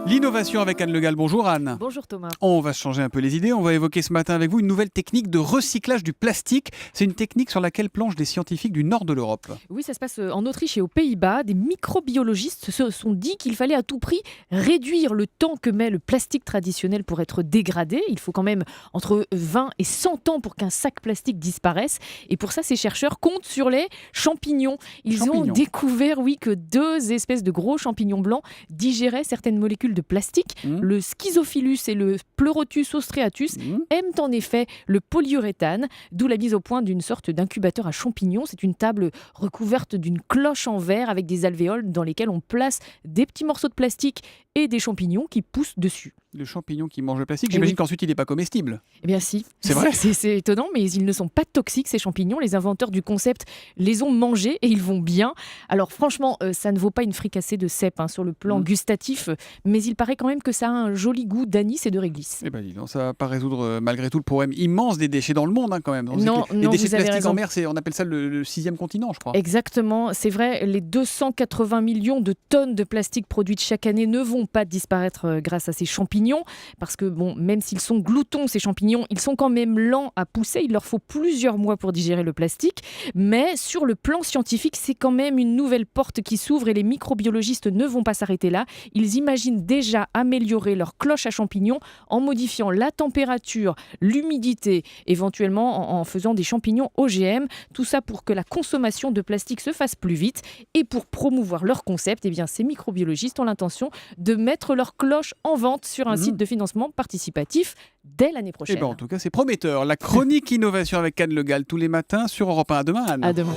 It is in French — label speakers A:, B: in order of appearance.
A: L'innovation avec Anne Le Gall. Bonjour Anne.
B: Bonjour Thomas.
A: On va changer un peu les idées. On va évoquer ce matin avec vous une nouvelle technique de recyclage du plastique. C'est une technique sur laquelle planchent des scientifiques du nord de l'Europe.
B: Oui, ça se passe en Autriche et aux Pays-Bas. Des microbiologistes se sont dit qu'il fallait à tout prix réduire le temps que met le plastique traditionnel pour être dégradé. Il faut quand même entre 20 et 100 ans pour qu'un sac plastique disparaisse. Et pour ça, ces chercheurs comptent sur les champignons. Ils ont découvert, que 2 espèces de gros champignons blancs digéraient certaines molécules de plastique. Le Schizophilus et le Pleurotus ostreatus aiment en effet le polyuréthane, d'où la mise au point d'une sorte d'incubateur à champignons. C'est une table recouverte d'une cloche en verre avec des alvéoles dans lesquelles on place des petits morceaux de plastique et des champignons qui poussent dessus.
A: Le champignon qui mange le plastique, j'imagine qu'ensuite il n'est pas comestible.
B: Eh bien si.
A: C'est vrai.
B: C'est étonnant, mais ils ne sont pas toxiques ces champignons. Les inventeurs du concept les ont mangés et ils vont bien. Alors franchement, ça ne vaut pas une fricassée de cèpe sur le plan gustatif, mais il paraît quand même que ça a un joli goût d'anis et de réglisse.
A: Eh ben dis donc, ça va pas résoudre malgré tout le problème immense des déchets dans le monde quand même.
B: Non,
A: les déchets de plastique
B: raison.
A: en mer, on appelle ça le 6e continent, je crois.
B: Exactement, c'est vrai, les 280 millions de tonnes de plastique produites chaque année ne vont pas disparaître grâce à ces champignons, parce que même s'ils sont gloutons, ces champignons, ils sont quand même lents à pousser, il leur faut plusieurs mois pour digérer le plastique, mais sur le plan scientifique, c'est quand même une nouvelle porte qui s'ouvre et les microbiologistes ne vont pas s'arrêter là. Ils imaginent déjà améliorer leur cloche à champignons en modifiant la température, l'humidité, éventuellement en faisant des champignons OGM, tout ça pour que la consommation de plastique se fasse plus vite. Et pour promouvoir leur concept, ces microbiologistes ont l'intention de mettre leur cloche en vente sur un site de financement participatif dès l'année prochaine.
A: En tout cas, c'est prometteur. La chronique innovation avec Anne Le Gall tous les matins sur Europe 1. À demain, Anne.
B: À demain.